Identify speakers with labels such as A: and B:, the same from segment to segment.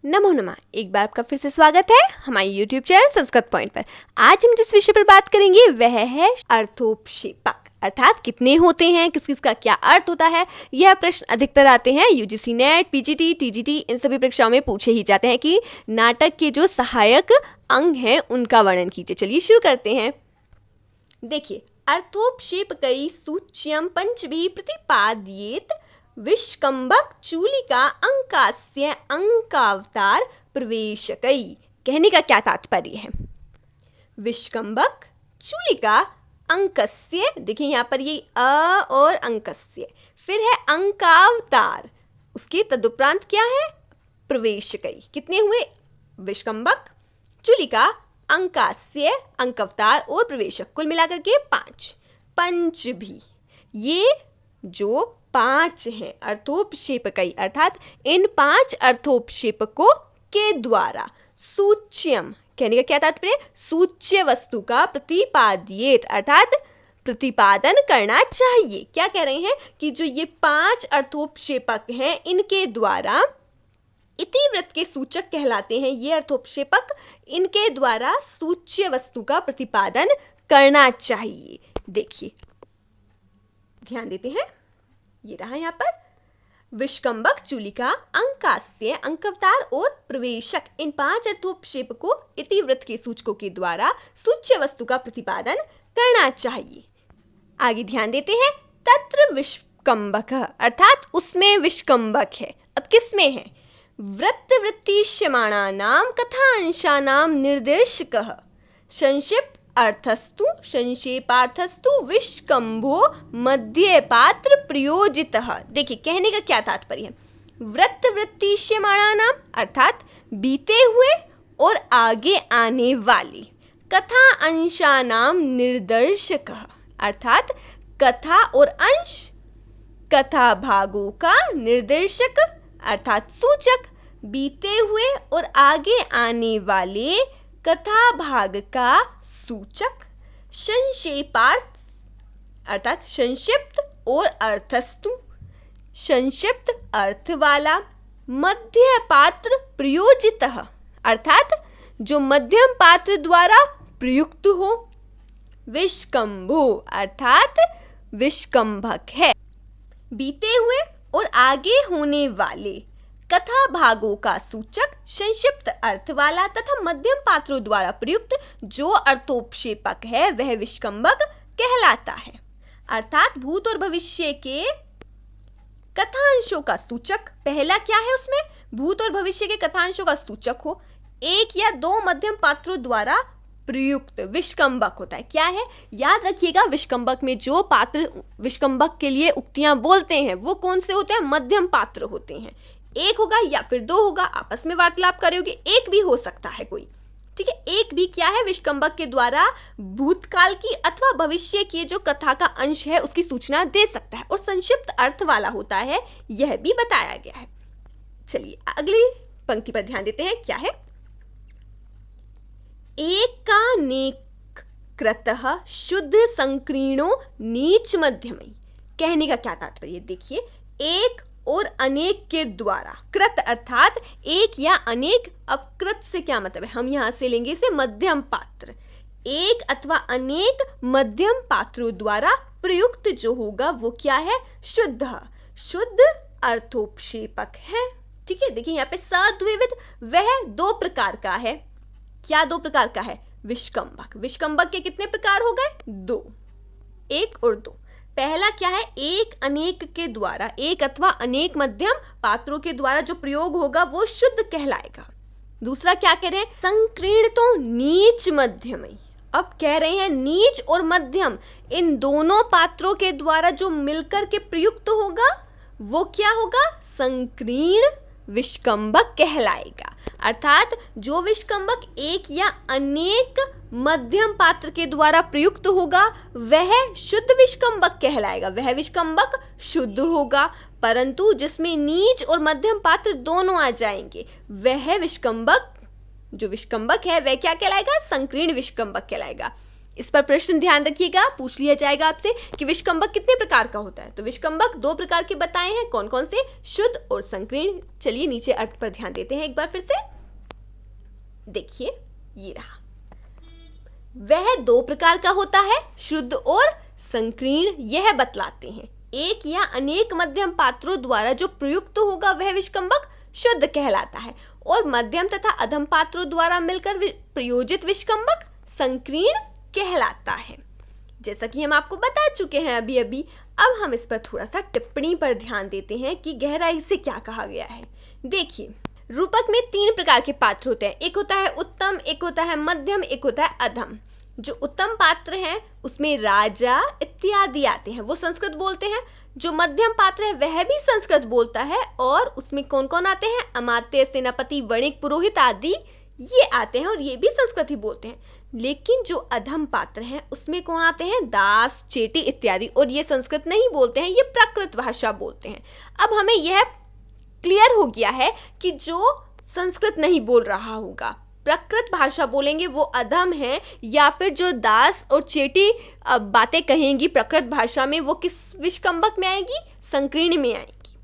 A: नमो नमः। एक बार आपका फिर से स्वागत है हमारे YouTube चैनल संस्कृत पॉइंट पर। आज हम जिस विषय पर बात करेंगे वह है अर्थोपक्षेपक, अर्थात कितने होते हैं, किस किस का क्या अर्थ होता है। यह प्रश्न अधिकतर आते हैं यूजीसी नेट, पीजीटी, टीजीटी, इन सभी परीक्षाओं में पूछे ही जाते हैं कि नाटक के जो सहायक अंग हैं उनका वर्णन कीजिए। चलिए शुरू करते हैं। देखिए, अर्थोपक्षेपकैः सूच्यं पंचभिः प्रतिपाद्येत विष्कम्भक चूलिका अंकास्य अंकावतार प्रवेशकै। कहने का क्या तात्पर्य है? विष्कम्भक चूलिका अंकस्य, देखिए यहाँ पर ये अ और अंकस्य, फिर है अंकावतार, उसके तदुपरांत क्या है? प्रवेशकै। कितने हुए? विष्कम्भक, चूलिका, अंकास्य, अंकावतार और प्रवेशक, कुल मिलाकर के 5। पंच भी, ये जो 5 हैं अर्थोपक्षेपकै, अर्थात इन 5 अर्थोपक्षेपकों के द्वारा सूच्यम, कहने का क्या तात्पर्य? सूच्य वस्तु का प्रतिपाद्येत, अर्थात प्रतिपादन करना चाहिए। क्या कह रहे हैं कि जो ये 5 अर्थोपक्षेपक हैं इनके द्वारा इतिवृत्त के सूचक कहलाते हैं। ये अर्थोपक्षेपक इनके द्वारा सूच्य वस्तु का प्रतिपादन करना चाहिए। देखिए, ध्यान देते हैं, ये रहा यहाँ पर विष्कम्भक, चूलिका, अंकास्य, अंकावतार और प्रवेशक, इन 5 अर्थोपक्षेपकों इतिवृत्त के सूचकों के द्वारा सूच्य वस्तु का प्रतिपादन करना चाहिए। आगे ध्यान देते हैं, तत्र विष्कम्भक, अर्थात उसमें विष्कम्भक है। अब किसमें है? वृत्तवृत्तिष्यमाणानां कथांशानां निर्देशकः संक्षिप्त अर्थस्तु संक्षेपार्थस्तु विष्कम्भो मध्य पात्र प्रयोजितः। देखिए, कहने का क्या तात्पर्य है? वृत्तवृत्तिष्यमाणानां, अर्थात बीते हुए और आगे आने वाले, कथा अंशानां निर्देशकः, अर्थात कथा और अंश, कथा भागों का निर्देशक अर्थात सूचक, बीते हुए और आगे आने वाले कथा भाग का सूचक, संक्षेपार्थ अर्थात संक्षिप्त और अर्थस्तु, संक्षिप्त अर्थ वाला, मध्य पात्र प्रयोजितः, अर्थात जो मध्यम पात्र द्वारा प्रयुक्त हो, विष्कम्भो, अर्थात विष्कम्भक है। बीते हुए और आगे होने वाले कथा भागों का सूचक, संक्षिप्त अर्थ वाला तथा मध्यम पात्रों द्वारा प्रयुक्त जो अर्थोपक्षेपक है वह विष्कम्भक कहलाता है। अर्थात भूत और भविष्य के कथांशों का सूचक, पहला क्या है उसमें? भूत और भविष्य के कथांशों का सूचक हो, एक या दो मध्यम पात्रों द्वारा प्रयुक्त विष्कम्भक होता है। क्या है? याद रखिएगा, विष्कम्भक में जो पात्र विष्कम्भक के लिए उक्तियां बोलते हैं वो कौन से होते हैं? मध्यम पात्र होते हैं। एक होगा या फिर दो होगा, आपस में वार्तालाप करोगे, एक भी हो सकता है कोई, ठीक है। एक भी क्या है? विष्कम्भक के द्वारा भूतकाल की अथवा भविष्य की जो कथा का अंश है उसकी सूचना दे सकता है, और संक्षिप्त अर्थ वाला होता है, यह भी बताया गया है। चलिए अगली पंक्ति पर ध्यान देते हैं, क्या है? एकानेक कृतः शुद्ध संकीर्णो नीच मध्यमई। कहने का क्या तात्पर्य? देखिए, एक और अनेक के द्वारा, कृत अर्थात एक या अनेक। अब कृत से क्या मतलब है? हम यहां से लेंगे इसे मध्यम पात्र। एक अथवा अनेक मध्यम पात्रों द्वारा प्रयुक्त जो होगा वो क्या है? शुद्ध, शुद्ध अर्थोपक्षेपक है, ठीक है। देखिए यहाँ पे सद्विविध, वह 2 प्रकार का है। क्या 2 प्रकार का है? विष्कम्भक। विष्कम्भक के कितने प्रकार हो गए? 2, 1 और 2। पहला क्या है? एक अनेक के द्वारा, एक अथवा अनेक मध्यम पात्रों के द्वारा जो प्रयोग होगा वो शुद्ध कहलाएगा। दूसरा क्या कह रहे हैं? संकीर्णतो नीच मध्यमई। अब कह रहे हैं नीच और मध्यम इन दोनों पात्रों के द्वारा जो मिलकर के प्रयुक्त होगा वो क्या होगा? संकीर्ण विष्कम्भक कहलाएगा। अर्थात जो विष्कम्भक एक या अनेक मध्यम पात्र के द्वारा प्रयुक्त होगा वह शुद्ध विष्कम्भक कहलाएगा, वह विष्कम्भक शुद्ध होगा। परंतु जिसमें नीच और मध्यम पात्र दोनों आ जाएंगे वह विष्कम्भक, जो विष्कम्भक है वह क्या कहलाएगा? संकीर्ण विष्कम्भक कहलाएगा। इस पर प्रश्न ध्यान रखिएगा, पूछ लिया जाएगा आपसे कि विष्कंभक कितने प्रकार का होता है। तो विष्कंभक 2 प्रकार के बताए हैं, कौन कौन से? शुद्ध और संकीर्ण। चलिए नीचे अर्थ पर ध्यान देते हैं एक बार फिर से। देखिए ये रहा, वह 2 प्रकार का होता है, शुद्ध और संकीर्ण। यह बतलाते हैं एक या अनेक मध्यम पात्रों द्वारा जो प्रयुक्त होगा वह विष्कंभक शुद्ध कहलाता है, और मध्यम तथा अधम पात्रों द्वारा मिलकर प्रयोजित विष्कंभक संकीर्ण कहलाता है। जैसा कि हम आपको बता चुके हैं अभी अभी। अब हम इस पर थोड़ा सा टिप्पणी पर ध्यान देते हैं कि गहराई से क्या कहा गया है। देखिए, रूपक में 3 प्रकार के पात्र होते हैं, एक होता है उत्तम, एक होता है मध्यम, एक होता है अधम। जो उत्तम पात्र हैं उसमें राजा इत्यादि आते हैं, वो संस्कृत बोलते हैं। जो मध्यम पात्र है वह भी संस्कृत बोलता है, और उसमें कौन कौन आते हैं? अमात्य, सेनापति, वणिक, पुरोहित आदि ये आते हैं, और ये भी संस्कृत ही बोलते हैं। लेकिन जो अधम पात्र हैं उसमें कौन आते हैं? दास, चेटी इत्यादि, और ये संस्कृत नहीं बोलते हैं, ये प्राकृत भाषा बोलते हैं। अब हमें यह क्लियर हो गया है कि जो संस्कृत नहीं बोल रहा होगा, प्राकृत भाषा बोलेंगे, वो अधम है, या फिर जो दास और चेटी बातें कहेंगी प्राकृत भाषा में, वो किस विष्कंभक में आएगी? संकीर्ण में आएगी।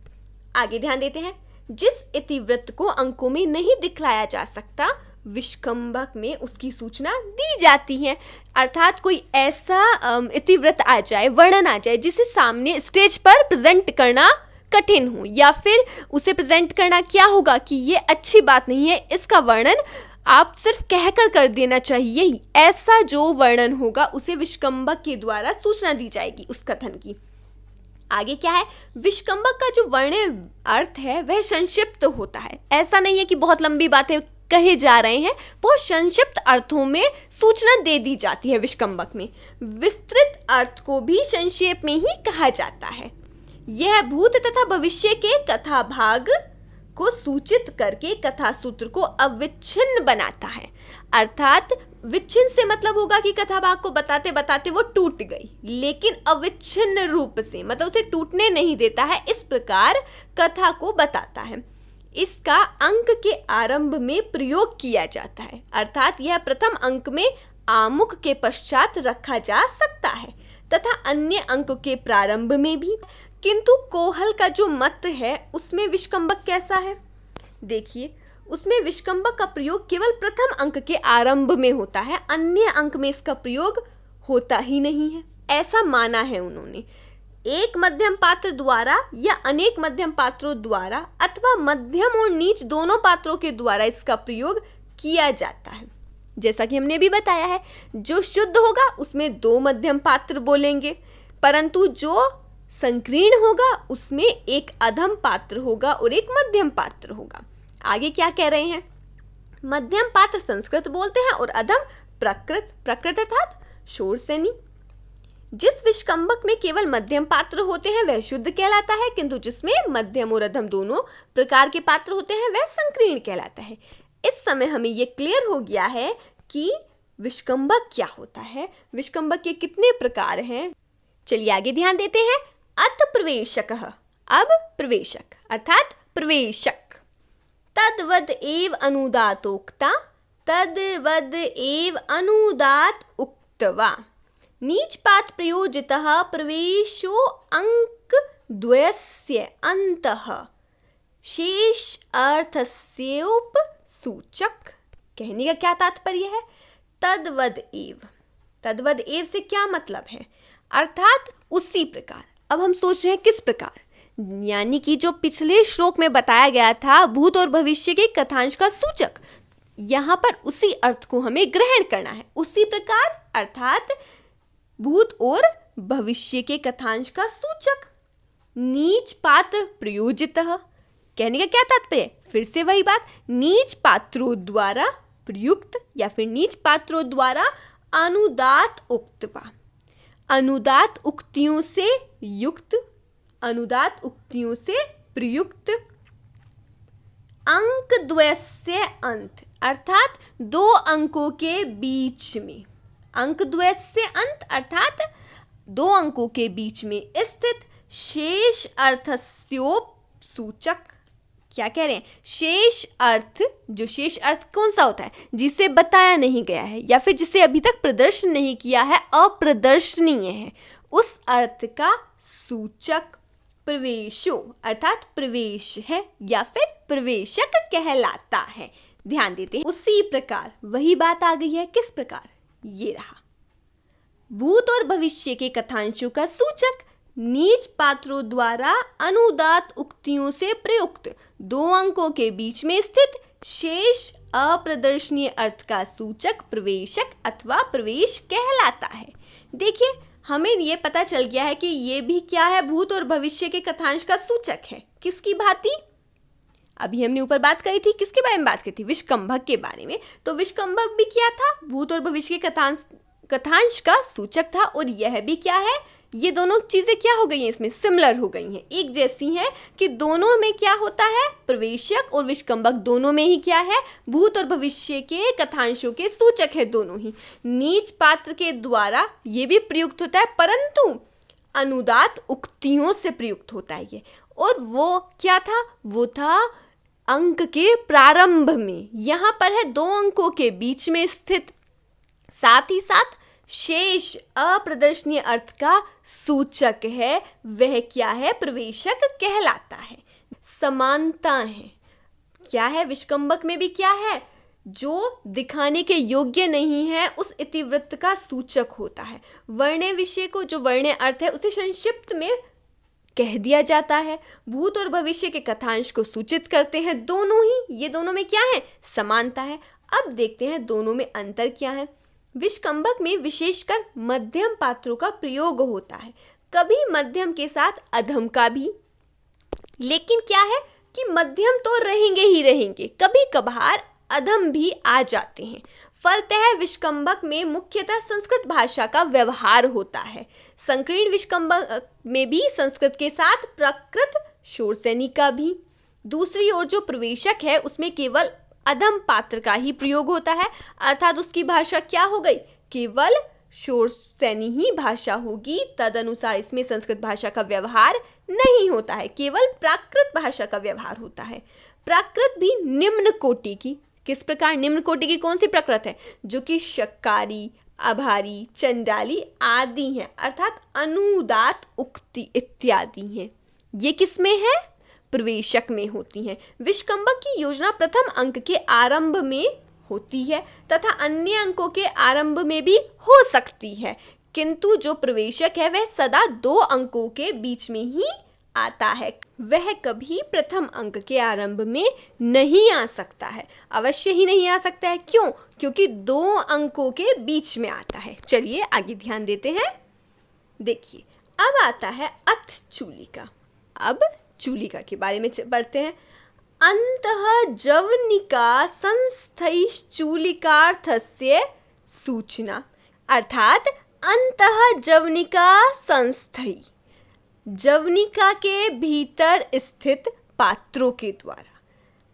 A: आगे ध्यान देते हैं। जिस इतिवृत्त को अंकों में नहीं दिखलाया जा सकता, विष्कंभक में उसकी सूचना दी जाती है। अर्थात कोई ऐसा इतिवृत्त आ जाए, वर्णन आ जाए, जिसे सामने स्टेज पर प्रेजेंट करना कठिन हो, या फिर उसे प्रेजेंट करना क्या होगा कि ये अच्छी बात नहीं है, इसका वर्णन आप सिर्फ कहकर कर देना चाहिए। ऐसा जो वर्णन होगा उसे विष्कंभक के द्वारा सूचना दी जाएगी उस कथन की। आगे क्या है? विष्कंभक का जो वर्ण्य अर्थ है वह संक्षिप्त होता है। ऐसा नहीं है कि बहुत लंबी बातें कहे जा रहे हैं, बहुत संक्षिप्त अर्थों में सूचना दे दी जाती है विष्कंभक में। विस्तृत अर्थ को भी संक्षेप में ही कहा जाता है। यह भूत तथा भविष्य के कथा भाग को सूचित करके कथा सूत्र को अविच्छिन्न बनाता है। अर्थात विच्छिन्न से मतलब होगा कि कथा भाग को बताते बताते वो टूट गई, लेकिन अविच्छिन्न रूप से मतलब उसे टूटने नहीं देता है, इस प्रकार कथा को बताता है। इसका अंक के आरंभ में प्रयोग किया जाता है, अर्थात यह प्रथम अंक में आमुख के पश्चात रखा जा सकता है तथा अन्य अंक के प्रारंभ में भी। किंतु कोहल का जो मत है उसमें विष्कंभक कैसा है? देखिए, उसमें विष्कंभक का प्रयोग केवल प्रथम अंक के आरंभ में होता है, अन्य अंक में इसका प्रयोग होता ही नहीं है। ऐसा माना है उन्होंने। एक मध्यम पात्र द्वारा या अनेक मध्यम पात्रों द्वारा अथवा मध्यम और नीच दोनों पात्रों के द्वारा इसका प्रयोग किया जाता है। जैसा कि हमने भी बताया है, जो शुद्ध होगा उसमें 2 मध्यम पात्र बोलेंगे, परंतु जो संकीर्ण होगा उसमें एक अधम पात्र होगा और एक मध्यम पात्र होगा। आगे क्या कह रहे हैं? मध्यम पात्र संस्कृत बोलते हैं और अधम प्राकृत। प्राकृत अर्थात शोरसेनी। जिस विष्कंभक में केवल मध्यम पात्र होते हैं वह शुद्ध कहलाता है, किंतु जिसमें मध्यम और अधम दोनों प्रकार के पात्र होते हैं वह संकीर्ण कहलाता है। इस समय हमें यह क्लियर हो गया है कि विष्कंभक क्या होता है, विष्कंभक के कितने प्रकार हैं। चलिए आगे ध्यान देते हैं। अत प्रवेशकः, अब प्रवेशक अर्थात प्रवेशक। तद्वद एव अनुदातोक्ता, तद्वद एव अनुदात उक्तवा। नीचपात प्रयोजितः प्रवेशो अंक द्वयस्य अंतः शेष अर्थस्योप सूचक। कहने का क्या तात्पर्य है? तद्वद एव, तद्वद एव से क्या मतलब है? अर्थात उसी प्रकार। अब हम सोच रहे हैं किस प्रकार, यानी कि जो पिछले श्लोक में बताया गया था भूत और भविष्य के कथांश का सूचक, यहां पर उसी अर्थ को हमें ग्रहण करना है। उसी प्रकार अर्थात भूत और भविष्य के कथांश का सूचक। नीच पात्र प्रयोजितः, कहने का क्या तात्पर्य? फिर से वही बात, नीच पात्रों द्वारा प्रयुक्त या फिर नीच पात्रों द्वारा अनुदात उक्तवा। अनुदात उक्तियों से युक्त, अनुदात उक्तियों से प्रयुक्त। अंक द्वयस्य अंत अर्थात 2 अंकों के बीच में, अंक द्वयस्य अंत अर्थात 2 अंकों के बीच में स्थित शेष अर्थस्योप सूचक। क्या कह रहे हैं? शेष अर्थ, जो शेष अर्थ कौन सा होता है? जिसे बताया नहीं गया है या फिर जिसे अभी तक प्रदर्शन नहीं किया है, अप्रदर्शनीय है, उस अर्थ का सूचक प्रवेशो अर्थात प्रवेश है या फिर प्रवेशक कहलाता है। ध्यान देते हैं। उसी प्रकार वही बात आ गई है। किस प्रकार? ये रहा, भूत और भविष्य के कथांशों का सूचक नीच पात्रों द्वारा अनुदात उक्तियों से प्रयुक्त 2 अंकों के बीच में स्थित शेष अप्रदर्शनीय अर्थ का सूचक प्रवेशक अथवा प्रवेश कहलाता है। देखिए, हमें ये पता चल गया है कि ये भी क्या है? भूत और भविष्य के कथांश का सूचक है। किसकी भांति? अभी हमने ऊपर बात करी थी, किसके बारे में बात करी थी? विष्कंभक के बारे में। तो विष्कंभक भी क्या था? भूत और भविष्य के कथांश का सूचक था। और यह भी क्या है? ये दोनों चीजें क्या हो गई हैं? इसमें सिमिलर हो गई हैं, एक जैसी हैं कि दोनों में क्या होता है? प्रवेशक और विष्कंभक दोनों में ही क्या है? भूत और भविष्य के कथांशों के सूचक है दोनों ही। नीच पात्र के द्वारा ये भी प्रयुक्त होता है, परंतु अनुदात उक्तियों से प्रयुक्त होता है ये। और वो क्या था? वो था अंक के प्रारंभ में। यहां पर है 2 अंकों के बीच में स्थित, साथ ही साथ शेष अप्रदर्शनीय अर्थ का सूचक है। वह क्या है? प्रवेशक कहलाता है। समानता है। क्या है? विष्कंभक में भी क्या है? जो दिखाने के योग्य नहीं है उस इतिवृत्त का सूचक होता है। वर्ण्य विषय को, जो वर्ण्य अर्थ है, उसे संक्षिप्त में कह दिया जाता है। भूत और भविष्य के कथांश को सूचित करते हैं दोनों ही। ये दोनों में क्या है? समानता है। अब देखते हैं दोनों में अंतर क्या है। विष्कंभक में विशेषकर मध्यम पात्रों का प्रयोग होता है, कभी मध्यम के साथ अधम का भी। लेकिन क्या है कि मध्यम तो रहेंगे ही रहेंगे, कभी कभार अधम भी आ जाते हैं। फलतः विष्कंभक में मुख्यतः संस्कृत भाषा का व्यवहार होता है। संकीर्ण विष्कंभक में भी संस्कृत के साथ प्राकृत शोरसैनी का भी। दूसरी ओर जो प्रवेशक है उसमें केवल अधम पात्र का ही प्रयोग होता है, अर्थात उसकी भाषा क्या हो गई? केवल शोरसैनी ही भाषा होगी। तदनुसार इसमें संस्कृत भाषा का व्यवहार नहीं होता है, केवल प्राकृत भाषा का व्यवहार होता है। प्राकृत भी निम्न कोटि की। किस प्रकार? निम्न कोटि की कौन सी प्राकृत है? जो कि शक्कारी, आभारी, चंडाली आदि हैं, अर्थात अनुदात उक्ति इत्यादि हैं। ये किसमें है? प्रवेशक में होती हैं। विष्कंभक की योजना प्रथम अंक के आरंभ में होती है तथा अन्य अंकों के आरंभ में भी हो सकती है, किंतु जो प्रवेशक है वह सदा 2 अंकों के बीच में ही आता है। वह कभी प्रथम अंक के आरंभ में नहीं आ सकता है, अवश्य ही नहीं आ सकता है। क्यों? क्योंकि 2 अंकों के बीच में आता है। चलिए आगे ध्यान देते हैं। देखिए, अब आता है अथ चूलिका। अब चूलिका के बारे में पढ़ते हैं। अंतः जवनिका संस्थैश्चूलिकार्थस्य सूचना, अर्थात अंतः जवनिका संस्थै, जवनिका के भीतर स्थित पात्रों के द्वारा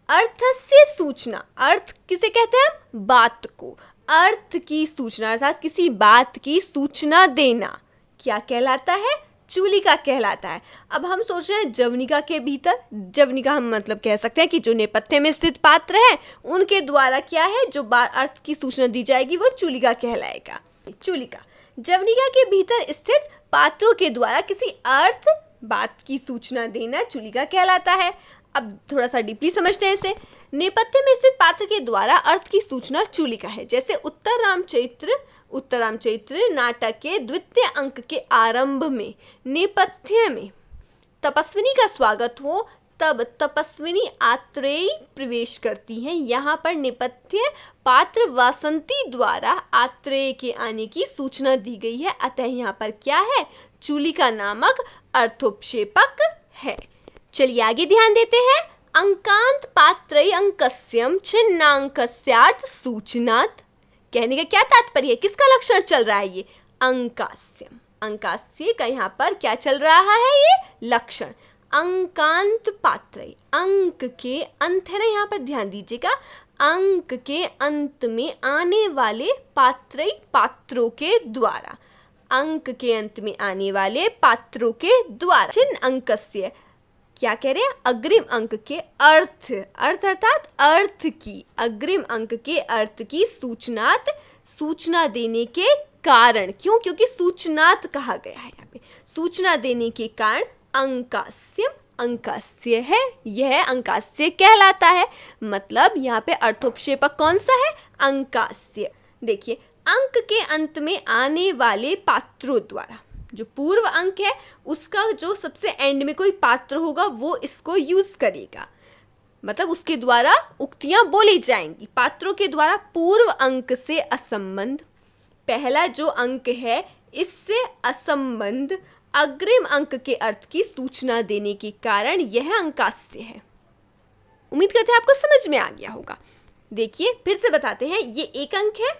A: अर्थस्य सूचना। अर्थ किसे कहते हैं? बात को। अर्थ की सूचना अर्थात किसी बात की सूचना देना क्या कहलाता है? चूलिका कहलाता है। अब हम सोच रहे हैं जवनिका के भीतर, जवनिका हम मतलब कह सकते हैं कि जो नेपथ्य में स्थित पात्र है उनके द्वारा क्या है, जो अर्थ की सूचना दी जाएगी वो चूलिका कहलाएगा। चूलिका, जवनिका के भीतर स्थित पात्रों के द्वारा किसी अर्थ बात की सूचना देना चूलिका कहलाता है। अब थोड़ा सा डीपली समझते हैं इसे। नेपथ्य में स्थित पात्र के द्वारा अर्थ की सूचना चूलिका है। जैसे उत्तरामचरित्र नाटक के 2य अंक के आरंभ में नेपथ्य में तपस्विनी का स्वागत हो, तब तपस्विनी आत्रेयी प्रवेश करती हैं। यहाँ पर नेपथ्य पात्र वासंती द्वारा आत्रेय के आने की सूचना दी गई है, अतः यहाँ पर क्या है? चूलिका नामक अर्थोपक्षेपक है। चलिए आगे ध्यान देते हैं। अंकांत पात्रई अंकस्यम छिन्नांकस्यार्थ सूचनात्, कहने का क्या तात्पर्य है? किसका लक्षण चल रहा है ये? अंकास्यम। अंकास्य का यहाँ पर क्या चल रहा है? ये लक्षण। अंकांत पात्रई, अंक के अंत है ना, यहाँ पर ध्यान दीजिएगा। अंक के अंत में आने वाले पात्रई, पात्रों के द्वारा, अंक के अंत में आने वाले पात्रों के द्वारा। छिन्न अंकस्य क्या कह रहे हैं? अग्रिम अंक के अर्थ अर्थात अर्थ की, अग्रिम अंक के अर्थ की सूचना देने के कारण। क्यों? क्योंकि सूचनात कहा गया है यहाँ पे, सूचना देने के कारण अंकास्य है, यह अंकास्य कहलाता है। मतलब यहाँ पे अर्थोपक्षेपक कौन सा है? अंकास्य। देखिए, अंक के अंत में आने वाले पात्रों द्वारा, जो पूर्व अंक है उसका जो सबसे एंड में कोई पात्र होगा वो इसको यूज करेगा, मतलब उसके द्वारा उक्तियां बोली जाएंगी। पात्रों के द्वारा पूर्व अंक से असंबंध, पहला जो अंक है इससे असंबंध अग्रिम अंक के अर्थ की सूचना देने के कारण यह अंकास्य है। उम्मीद करते हैं आपको समझ में आ गया होगा। देखिए फिर से बताते हैं, ये एक अंक है,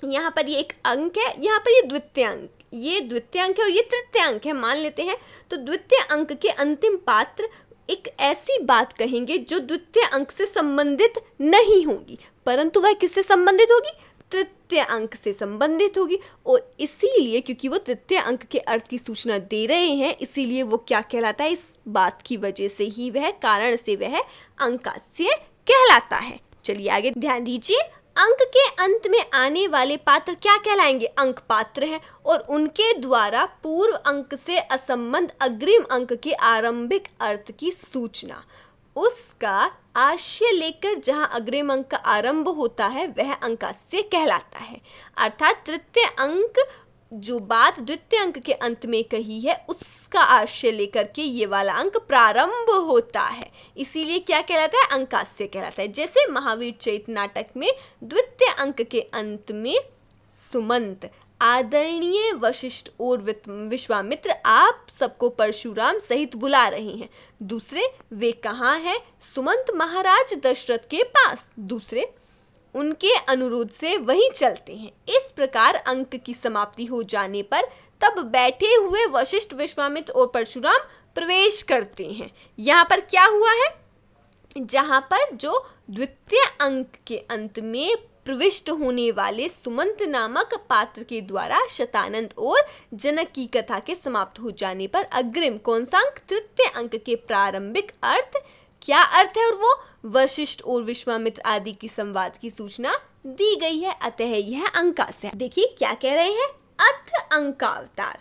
A: यहाँ पर ये एक अंक है, यहाँ पर ये द्वितीय अंक, ये द्वितीय अंक है और ये तृतीय अंक है मान लेते हैं। तो द्वितीय अंक के अंतिम पात्र एक ऐसी बात कहेंगे जो द्वितीय अंक से संबंधित नहीं होगी, परंतु वह किससे संबंधित होगी? तृतीय अंक से संबंधित होगी। और इसीलिए क्योंकि वो तृतीय अंक के अर्थ की सूचना दे रहे हैं, इसीलिए वो क्या कहलाता है? इस बात की वजह से ही, वह कारण से वह अंकास्य कहलाता है। चलिए आगे ध्यान दीजिए, अंक के अंत में आने वाले पात्र क्या कहलाएंगे? अंक पात्र है, और उनके द्वारा पूर्व अंक से असंबंध अग्रिम अंक के आरंभिक अर्थ की सूचना, उसका आशय लेकर जहां अग्रिम अंक का आरंभ होता है वह अंकास्य कहलाता है। अर्थात तृतीय अंक जो बात द्वितीय अंक के अंत में कही है उसका आशय लेकर के ये वाला अंक प्रारंभ होता है, इसीलिए क्या कहलाता है? अंकास्य कहलाता है। जैसे महावीर चरित नाटक में द्वितीय अंक के अंत में सुमंत, आदरणीय वशिष्ठ और विश्वामित्र आप सबको परशुराम सहित बुला रहे हैं। दूसरे, वे कहाँ हैं? सुमंत महाराज दशरथ के पास। दूसरे, उनके अनुरोध से वहीं चलते हैं। इस प्रकार अंक की समाप्ति हो जाने पर तब बैठे हुए वशिष्ठ, विश्वामित्र और परशुराम प्रवेश करते हैं। यहाँ पर क्या हुआ है? जहां पर जो द्वितीय अंक के अंत में प्रविष्ट होने वाले सुमंत नामक पात्र के द्वारा शतानंद और जनक की कथा के समाप्त हो जाने पर अग्रिम कौन सा अंक? तृतीय अंक के प्रारंभिक अर्थ, क्या अर्थ है? और वो वशिष्ठ और विश्वामित्र आदि की संवाद की सूचना दी गई है, अतः यह अंकास्य है। देखिए क्या कह रहे हैं? अथ अंकावतार।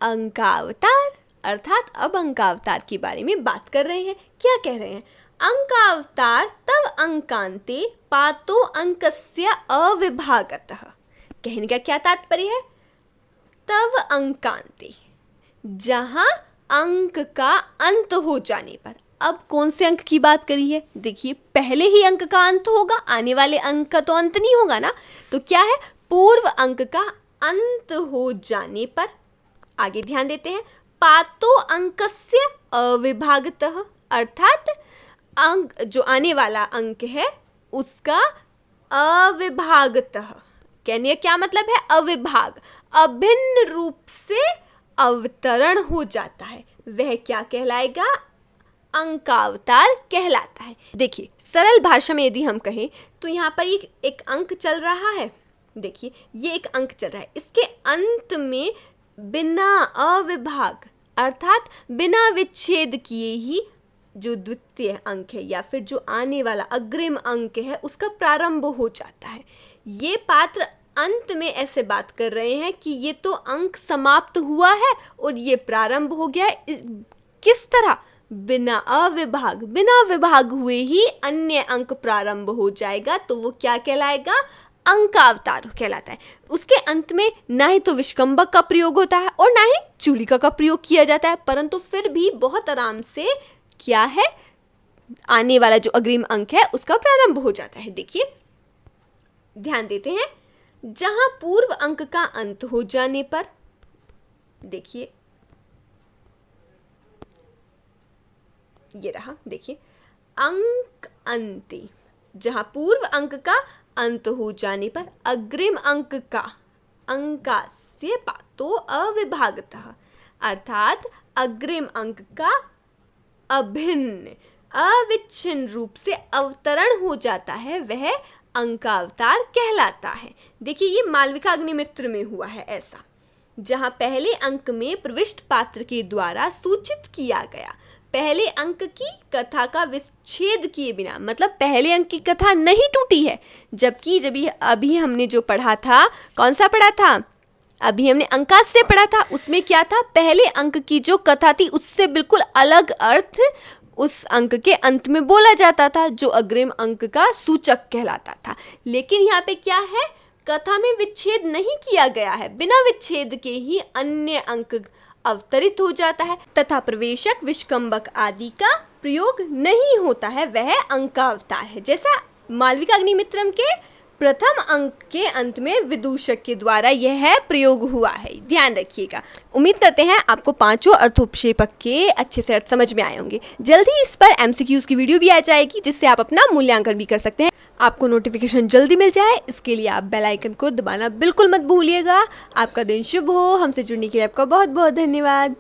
A: अंकावतार अर्थात अब अंकावतार के बारे में बात कर रहे हैं। क्या कह रहे हैं? अंकावतार तव अंकान्ते पातो अंकस्य अविभागतः। कहने का क्या तात्पर्य है? तव अंकान्ते, जहां अंक का अंत हो जाने पर। अब कौन से अंक की बात करी है? देखिए पहले ही अंक का अंत होगा, आने वाले अंक का तो अंत नहीं होगा ना, तो क्या है? पूर्व अंक का अंत हो जाने पर। आगे ध्यान देते हैं, पातो अंकस्य अविभागतः, अर्थात अंक जो आने वाला अंक है उसका अविभागतः, कहने का क्या मतलब है? अविभाग, अभिन्न रूप से अवतरण हो जाता है, वह क्या कहलाएगा? अंकावतार कहलाता है। देखिए सरल भाषा में यदि हम कहें तो यहाँ पर एक अंक चल रहा है। देखिए ये एक अंक चल रहा है, इसके अंत में बिना अविभाग अर्थात बिना विच्छेद किए ही जो द्वितीय अंक है या फिर जो आने वाला अग्रिम अंक है उसका प्रारंभ हो जाता है। ये पात्र अंत में ऐसे बात कर रहे हैं कि ये तो अंक समाप्त हुआ है और ये प्रारंभ हो गया है। किस तरह? बिना अविभाग, बिना विभाग हुए ही अन्य अंक प्रारंभ हो जाएगा, तो वो क्या कहलाएगा? अंकावतार कहलाता है। उसके अंत में ना ही तो विष्कंभक का प्रयोग होता है और ना ही चूलिका का प्रयोग किया जाता है, परंतु फिर भी बहुत आराम से क्या है, आने वाला जो अग्रिम अंक है उसका प्रारंभ हो जाता है। देखिए ध्यान देते हैं, जहां पूर्व अंक का अंत हो जाने पर, देखिए ये रहा, देखिए अंक अंते, जहां पूर्व अंक का अंत हो जाने पर अग्रिम अंक का अंकास्य पातो अविभागतः, अर्थात अग्रिम अंक का अभिन्न अविच्छिन्न रूप से अवतरण हो जाता है, वह अंकावतार कहलाता है। देखिए ये मालविका अग्निमित्र में हुआ है ऐसा, जहां पहले अंक में प्रविष्ट पात्र के द्वारा सूचित किया गया, पहले अंक की कथा का विच्छेद किए बिना, मतलब पहले अंक की कथा नहीं टूटी है। जबकि अभी हमने जो पढ़ा था, कौन सा पढ़ा था, अभी हमने अंकास्य पढ़ा था, उसमें क्या था, पहले अंक की जो कथा थी उससे बिल्कुल अलग अर्थ उस अंक के अंत में बोला जाता था, जो अग्रिम अंक का सूचक कहलाता था। लेकिन यहाँ पे क्या है, कथा में विच्छेद नहीं किया गया है, बिना विच्छेद के ही अन्य अंक अवतरित हो जाता है तथा प्रवेशक, विष्कंभक आदि का प्रयोग नहीं होता है, वह अंकावतार है। जैसा मालविका अग्निमित्रम के प्रथम अंक के अंत में विदूषक के द्वारा यह प्रयोग हुआ है, ध्यान रखिएगा। उम्मीद करते हैं आपको पांचों अर्थोपक्षेपक के अच्छे से अर्थ समझ में आए होंगे। जल्दी इस पर एमसीक्यूज की वीडियो भी आ जाएगी, जिससे आप अपना मूल्यांकन भी कर सकते हैं। आपको नोटिफिकेशन जल्दी मिल जाए, इसके लिए आप बेल आइकन को दबाना बिल्कुल मत भूलिएगा। आपका दिन शुभ हो। हमसे जुड़ने के लिए आपका बहुत बहुत धन्यवाद।